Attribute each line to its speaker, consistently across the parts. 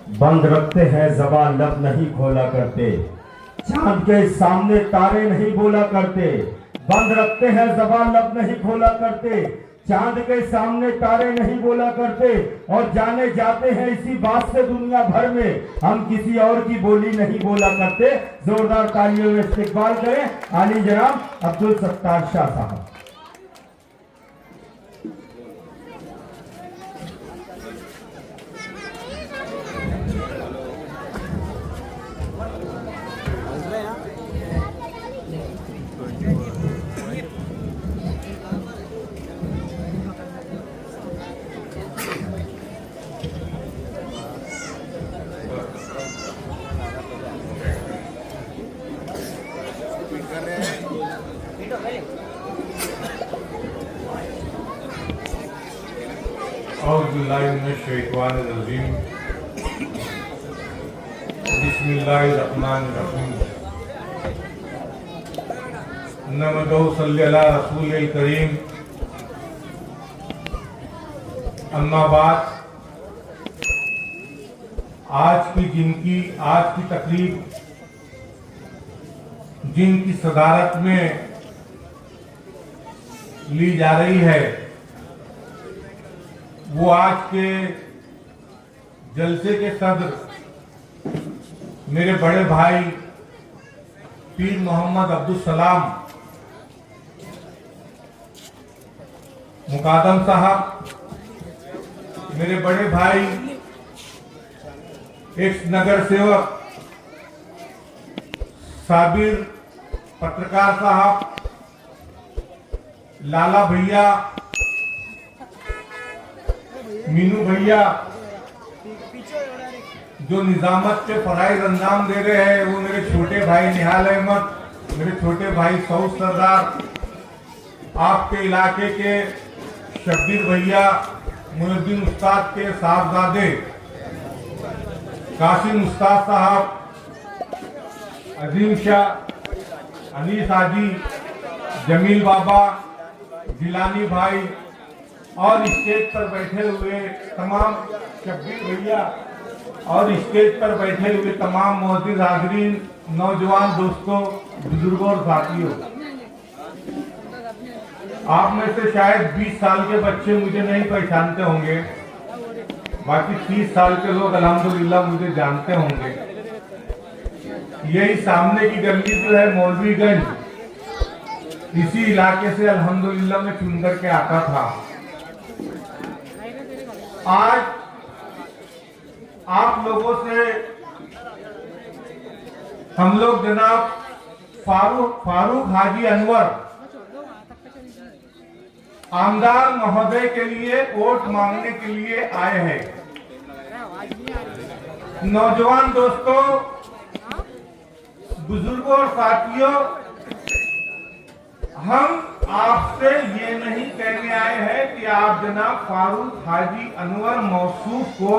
Speaker 1: बंद रखते हैं ज़बान लब नहीं खोला करते, चांद के सामने तारे नहीं बोला करते। बंद रखते हैं ज़बान लब नहीं खोला करते, चांद के सामने तारे नहीं बोला करते। और जाने जाते हैं इसी बात से दुनिया भर में, हम किसी और की बोली नहीं बोला करते। जोरदार तालियों में इस्तकबाल करें आली जनाब अब्दुल सत्तार शाह साहब।
Speaker 2: बिस्मिल्लाहिर्रहमानिर्रहीम। नमदो सल्ली अला रसूलिल करीम। अम्मा बाद, आज की तकरीब जिनकी सदारत में ली जा रही है, वो आज के जलसे के सदर मेरे बड़े भाई पीर मोहम्मद अब्दुल सलाम मुकादम साहब, मेरे बड़े भाई एक्स नगर सेवक साबिर पत्रकार साहब, लाला भैया, मीनू भैया जो निजामत के फराइज अंजाम दे रहे हैं, वो मेरे छोटे भाई निहाल अहमद, मेरे छोटे भाई सऊद सरदार, आपके इलाके के शब्बीर भैया, मुहिउद्दीन उस्ताद के साहबजादे कासिम उस्ताद साहब, अजीम शाह, अनीस हाजी, जमील बाबा, जिलानी भाई और स्टेज पर बैठे हुए तमाम शब्बीर भैया और स्टेज पर बैठे हुए तमाम मोअज़्ज़िज़ हाज़रीन, नौजवान दोस्तों, बुजुर्गों और साथियों, आप में से शायद 20 साल के बच्चे मुझे नहीं पहचानते होंगे, बाकी 30 साल के लोग अल्हम्दुलिल्लाह मुझे जानते होंगे। यही सामने की गली जो है मौलवीगंज, इसी इलाके से अल्हम्दुलिल्लाह मैं चुन कर के आता था। आज आप लोगों से हम लोग जनाब फारूक हाजी अनवर आमदार महोदय के लिए वोट मांगने के लिए आए हैं। नौजवान दोस्तों, बुजुर्गों और साथियों, हम आपसे ये नहीं कहने आए हैं कि आप जनाब फारूक हाजी अनवर मौसूफ को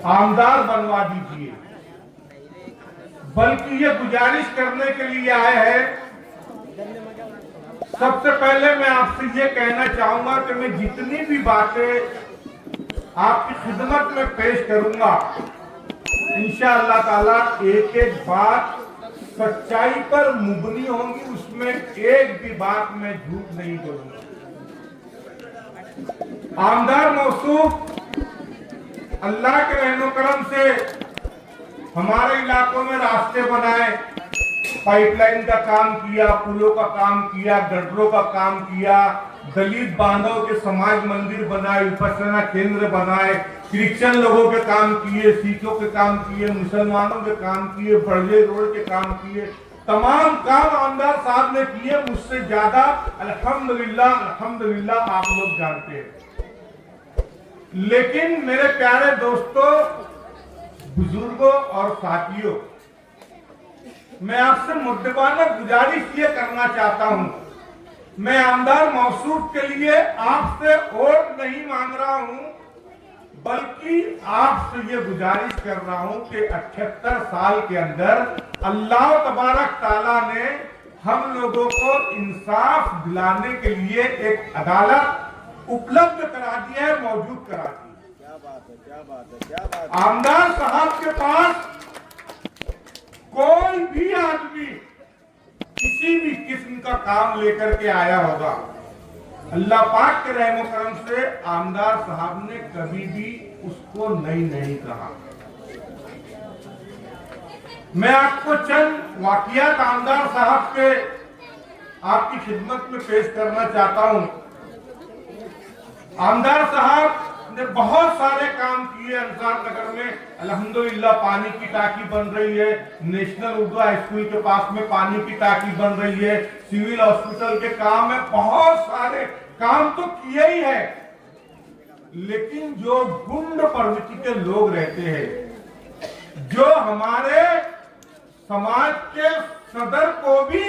Speaker 2: आमदार बनवा दीजिए, बल्कि ये गुजारिश करने के लिए आए हैं। सबसे पहले मैं आपसे ये कहना चाहूंगा कि मैं जितनी भी बातें आपकी खिदमत में पेश करूंगा, इंशाअल्लाह ताला एक एक बात सच्चाई पर मुबनी होंगी, उसमें एक भी बात मैं झूठ नहीं करूंगा। आमदार मौसूफ अल्लाह के रहमो करम से हमारे इलाकों में रास्ते बनाए, पाइपलाइन का काम किया, पुलों का काम किया, गटरों का काम किया, दलित बांधव के समाज मंदिर बनाए, विपश्यना केंद्र बनाए, क्रिश्चियन लोगों के काम किए, सिखों के काम किए, मुसलमानों के काम किए, बड़े रोड के काम किए, तमाम काम आमदार साहब ने किए, मुझसे ज्यादा अल्हम्दुलिल्लाह अल्हम्दुलिल्लाह आप लोग जानते हैं। लेकिन मेरे प्यारे दोस्तों, बुजुर्गों और साथियों, मैं आपसे मुद्देबाना गुजारिश ये करना चाहता हूं, मैं आमदार मौसूफ के लिए आपसे वोट नहीं मांग रहा हूं, बल्कि आपसे ये गुजारिश कर रहा हूं कि 78 साल के अंदर अल्लाह तबारक ताला ने हम लोगों को इंसाफ दिलाने के लिए एक अदालत उपलब्ध करा दी है, मौजूद करा दी। आमदार साहब के पास कोई भी आदमी किसी भी किस्म का काम लेकर के आया होगा, अल्लाह पाक के रहमो करम से आमदार साहब ने कभी भी उसको नहीं कहा। मैं आपको चंद वाकियात आमदार साहब के आपकी खिदमत में पेश करना चाहता हूं। आमदार साहब ने बहुत सारे काम किए अंसार नगर में। अल्हम्दुलिल्लाह पानी की टाकी बन रही है, नेशनल उर्दू हाई स्कूल के पास में पानी की टाकी बन रही है, सिविल हॉस्पिटल के काम है, बहुत सारे काम तो किए ही है। लेकिन जो गुंड प्रवृत्ति के लोग रहते हैं, जो हमारे समाज के सदर को भी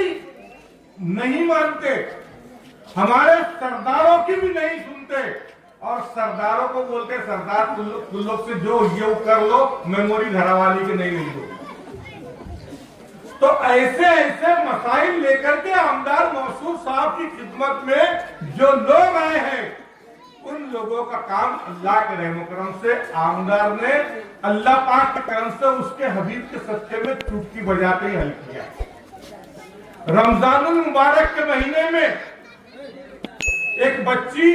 Speaker 2: नहीं मानते, हमारे सरदारों की भी नहीं सुनते और सरदारों को बोलते सरदार तुम लोग से जो ये कर लो, मेमोरी घरावाली के नहीं लो। तो ऐसे ऐसे मसाइल लेकर के आमदार मौसूफ साहब की खिदमत में जो लोग आए हैं, उन लोगों का काम अल्लाह के रहमो करम से आमदार ने अल्लाह पाक के करम से उसके हबीब के सच्चे में चुटकी बजाते ही हल किया। रमजानुल मुबारक के महीने में एक बच्ची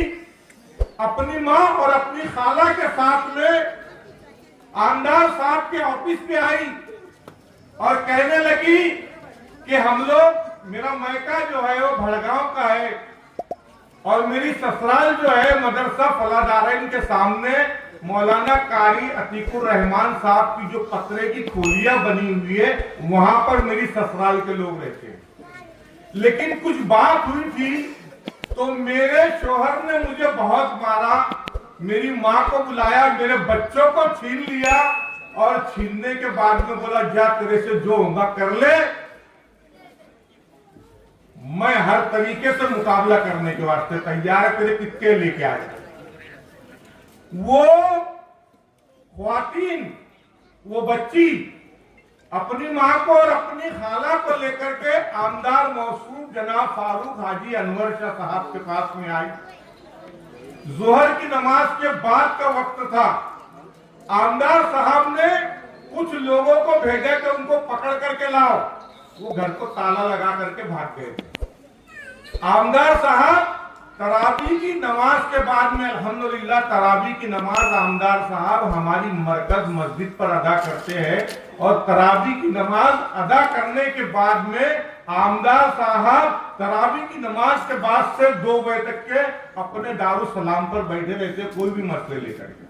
Speaker 2: अपनी माँ और अपनी खाला के साथ में आमदार साहब के ऑफिस में आई और कहने लगी कि हम लोग, मेरा मायका जो है वो भड़गांव का है और मेरी ससुराल जो है मदरसा फलादारैन के सामने मौलाना कारी अतीकुर रहमान साहब की जो पतरे की खोलियां बनी हुई है, वहां पर मेरी ससुराल के लोग रहते हैं। लेकिन कुछ बात हुई थी तो मेरे शोहर ने मुझे बहुत मारा, मेरी माँ को बुलाया, मेरे बच्चों को छीन लिया और छीनने के बाद में बोला जा तेरे से जो होगा कर ले, मैं हर तरीके से मुकाबला करने के वास्ते तैयार है, तेरे कितने लेके आए। वो ख्वातीन, वो बच्ची अपनी माँ को और अपनी खाला को लेकर के आमदार मौसूफ जनाब फारूक हाजी अनवर शाह साहब के पास में आई। जोहर की नमाज के बाद का वक्त था। आमदार साहब ने कुछ लोगों को भेजा कि उनको पकड़ करके लाओ। वो घर को ताला लगा करके भाग गए। आमदार साहब तरावी की नमाज के बाद में, अल्हम्दुलिल्लाह तरावी की नमाज आमदार साहब हमारी मरकज मस्जिद पर अदा करते हैं और तरावी की नमाज अदा करने के बाद में आमदार साहब तरावी की नमाज के बाद से 2 बजे तक के अपने दारुसलाम पर बैठे रहते, कोई भी मसले लेकर के।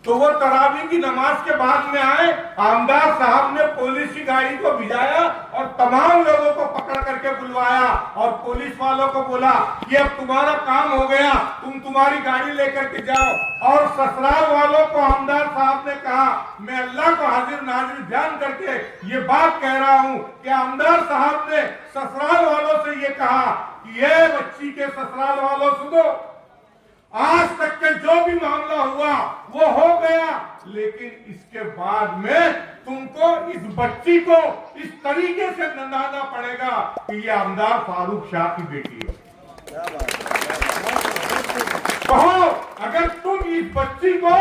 Speaker 2: तो वो तरावी की नमाज के बाद में आए, आमदार साहब ने पुलिस की गाड़ी को भिजाया और तमाम लोगों को पकड़ करके बुलवाया और पुलिस वालों को बोला कि अब तुम्हारा काम हो गया, तुम तुम्हारी गाड़ी लेकर के जाओ। और ससुराल वालों को आमदार साहब ने कहा, मैं अल्लाह को हाजिर नाजिर जान करके ये बात कह रहा हूं कि आमदार साहब ने ससुराल वालों से ये कहा कि ये बच्ची के ससुराल वालों सुनो, आज तक के जो भी मामला हुआ वो हो गया, लेकिन इसके बाद में तुमको इस बच्ची को इस तरीके से नंदाना पड़ेगा कि ये आमदार फारूक शाह की बेटी है। कहो अगर तुम इस बच्ची को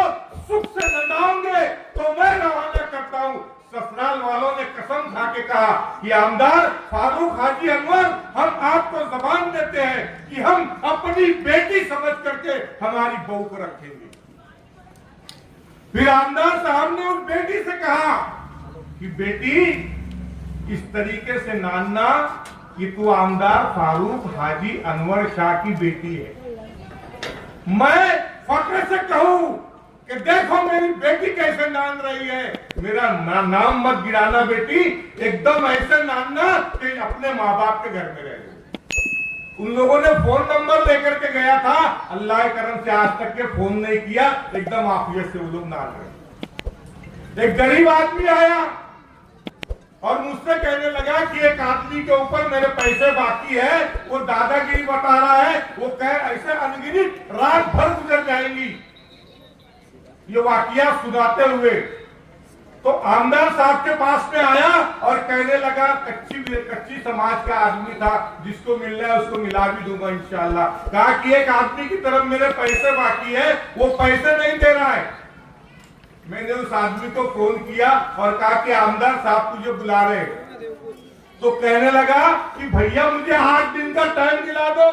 Speaker 2: सुख से नंदाओगे तो मैं रवाना करता हूं। ससुराल वालों ने कसम खा के कहा कि आमदार फारूक हाजी अनवर, हम आपको जबान देते हैं कि हम अपनी बेटी समझ करके हमारी बहू को रखेंगे। फिर आमदार साहब ने उस बेटी से कहा कि बेटी इस तरीके से नानना कि तू आमदार फारूक हाजी अनवर शाह की बेटी है। मैं फख्र से कहूं कि देखो मेरी बेटी कैसे नान रही है, मेरा नाम मत गिराना बेटी, एकदम ऐसे नानना कि अपने माँ बाप के घर में रह गए। उन लोगों ने फोन नंबर लेकर के गया था, अल्लाह करम से आज तक के फोन नहीं किया, एकदम आफियत से वो लोग नान रहे। एक गरीब आदमी आया और मुझसे कहने लगा कि एक आदमी के ऊपर मेरे पैसे बाकी है, वो दादागिरी बता रहा है, वो कह ऐसे अनगिनत रात भर गुजर जाएंगी। ये वाकया सुनाते हुए तो आमदार साहब के पास में आया और कहने लगा, कच्ची समाज का आदमी था, जिसको मिलना है उसको मिला भी दूंगा इंशाल्लाह। कहा कि एक आदमी की तरफ मेरे पैसे बाकी है, वो पैसे नहीं दे रहा है, मैंने उस आदमी को फोन किया और कहा कि आमदार साहब तुझे बुला रहे। तो कहने लगा कि भैया मुझे 8 दिन का टाइम दिला दो,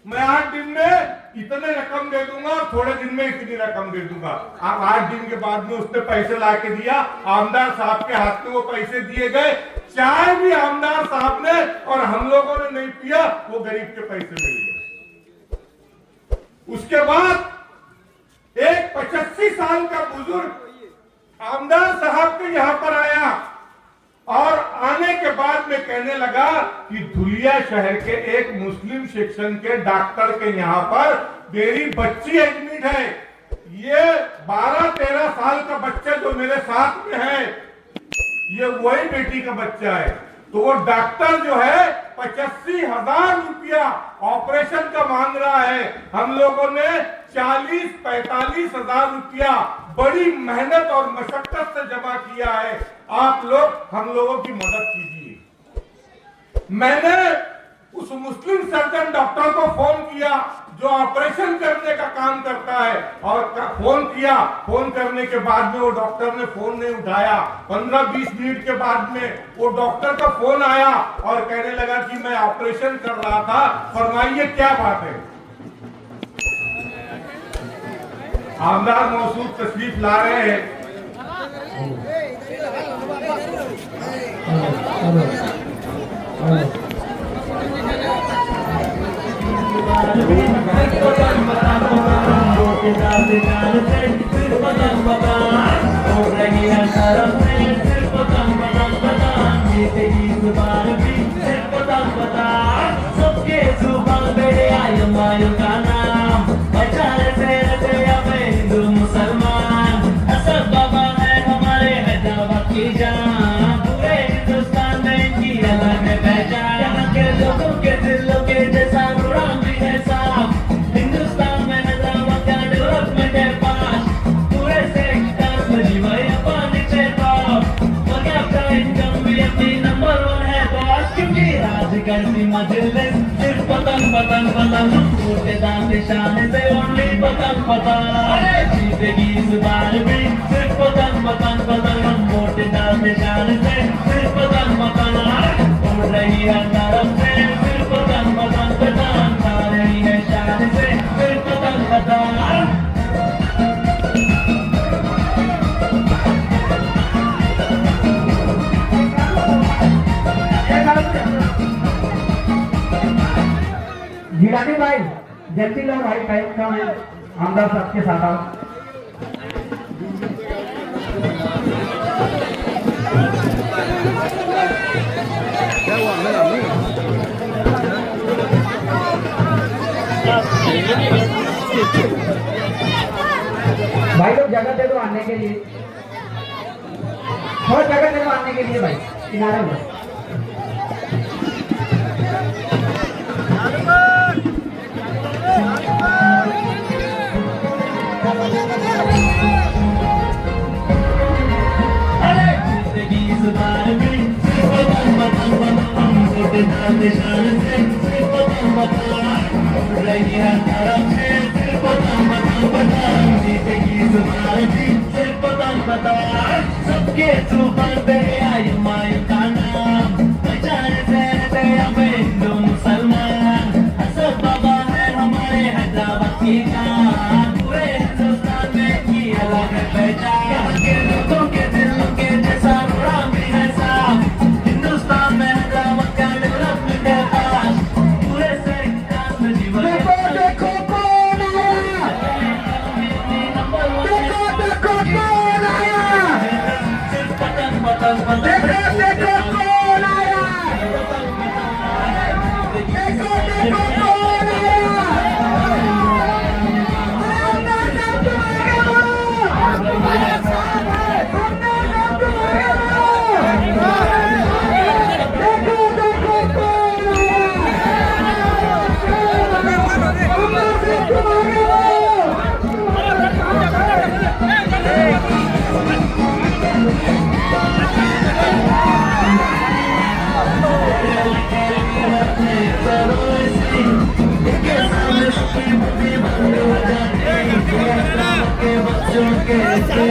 Speaker 2: मैं 8 दिन में इतने रकम दे दूंगा और थोड़े दिन में इतनी रकम दे दूंगा। आप 8 दिन के बाद में उसने पैसे ला के दिया, आमदार साहब के हाथ में वो पैसे दिए गए। चाय भी आमदार साहब ने और हम लोगों ने नहीं पिया, वो गरीब के पैसे मिल गए। उसके बाद एक 85 साल का बुजुर्ग आमदार साहब के यहाँ पर आया और आने के बाद में कहने लगा कि धुलिया शहर के एक मुस्लिम सेक्शन के डॉक्टर के यहाँ पर मेरी बच्ची एडमिट है। ये 12-13 साल का बच्चा जो मेरे साथ में है, ये वही बेटी का बच्चा है। तो वो डॉक्टर जो है 85,000 रुपया ऑपरेशन का मांग रहा है। हम लोगों ने 40-45 हजार रुपया बड़ी मेहनत और मशक्कत से जमा किया है। आप लोग हम लोगों की मदद कीजिए। मैंने उस मुस्लिम सर्जन डॉक्टर को फोन किया जो ऑपरेशन करने का काम करता है और फोन किया। फोन करने के बाद में वो डॉक्टर ने फोन नहीं उठाया। 15-20 मिनट के बाद में वो डॉक्टर का फोन आया और कहने लगा कि मैं ऑपरेशन कर रहा था, फरमाइए क्या बात है। आमदार मौसूद तशरीफ ला रहे हैं।
Speaker 3: सबके जुबान पे आय मायू का नाम, बचाने से हिंदू मुसलमान। असद बाबा है हमारे हैदराबाद की जान, पूरे हिंदुस्तान में इनकी अलग पहचान। यहाँ के लोगों के दिलों के जैसा नूरान भी है साफ, हिंदुस्तान में हैदराबाद का डेवलपमेंट है फास्ट। पूरे सेक्टर में जीवन पानी से टॉप, का इनकम भी अपनी नंबर 1 है बॉस। क्योंकि राज करती मजलिस सिर्फ पतंग पतंग पतंग, छोटे दाम निशाने से ओनली पतंग पतंग। जीतेगी इस बार भी सिर्फ पतंग पतंग पतंग, मोटे दाम निशाने से सिर्फ पतंग पतंग। उड़ रही है तरफ से सिर्फ पतंग पतंग पतंग, खा रही है शान से सिर्फ पतंग पतंग।
Speaker 4: गिरानी भाई जल्दी लो भाई, टाइम कम है। आमदार साहब के साथ आओ। भाई लोग जगह दे दो आने के लिए, और जगह दे दो आने के लिए भाई, किनारे में।
Speaker 3: सबके जुबान पे आयु मायू का नाम, पहचाने से रहते हमें हिंदू मुसलमान। असद बाबा है हमारे हैदराबाद की जान, पूरे हिंदुस्तान में की अलग पहचान। यहाँ के लोगों के दिलों के जैसा नूरान भी है साफ, हिंदुस्तान में हैदराबाद का डेवलपमेंट है फास्ट। पूरे सेक्टर में जीवन
Speaker 4: देखो देखो कौन आया, देखो कौन आया, देखो देखो कौन आया, देखो देखो कौन आया। आमदार साहब तुम्हारे बोलो।
Speaker 3: के रिश्ते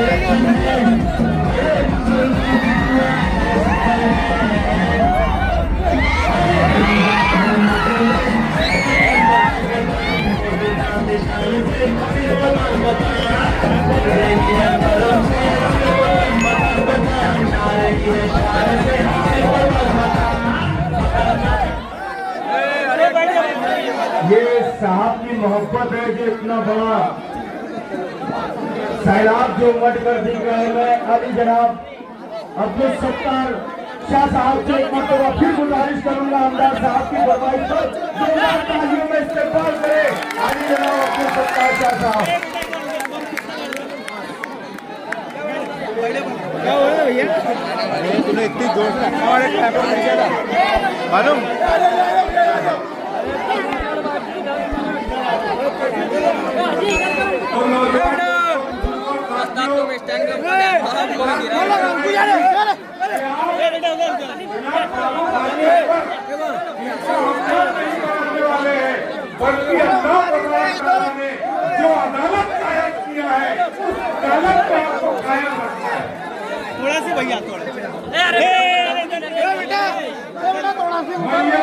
Speaker 1: ये साहब की मोहब्बत है जो इतना बड़ा सैलाब जो उमड़ कर दी गए। मैं अली जनाब अब्दुल सत्तार शाह साहब से एक मरतबा फिर गुजारिश करूंगा आमदार साहब की फरमाइश पर जोरदार तालियों में इस्तेमाल करें अली जनाब अब्दुल सत्तार शाह साहब।
Speaker 5: तूने इतनी जोर से रखा और एक पेपर नहीं किया था मालूम।
Speaker 2: और नौजवान बल्कि जो अदालत कायम किया है उस अदालत को आपको कायम रखना है।
Speaker 5: थोड़ा सी भैया थोड़ा
Speaker 2: मैं ये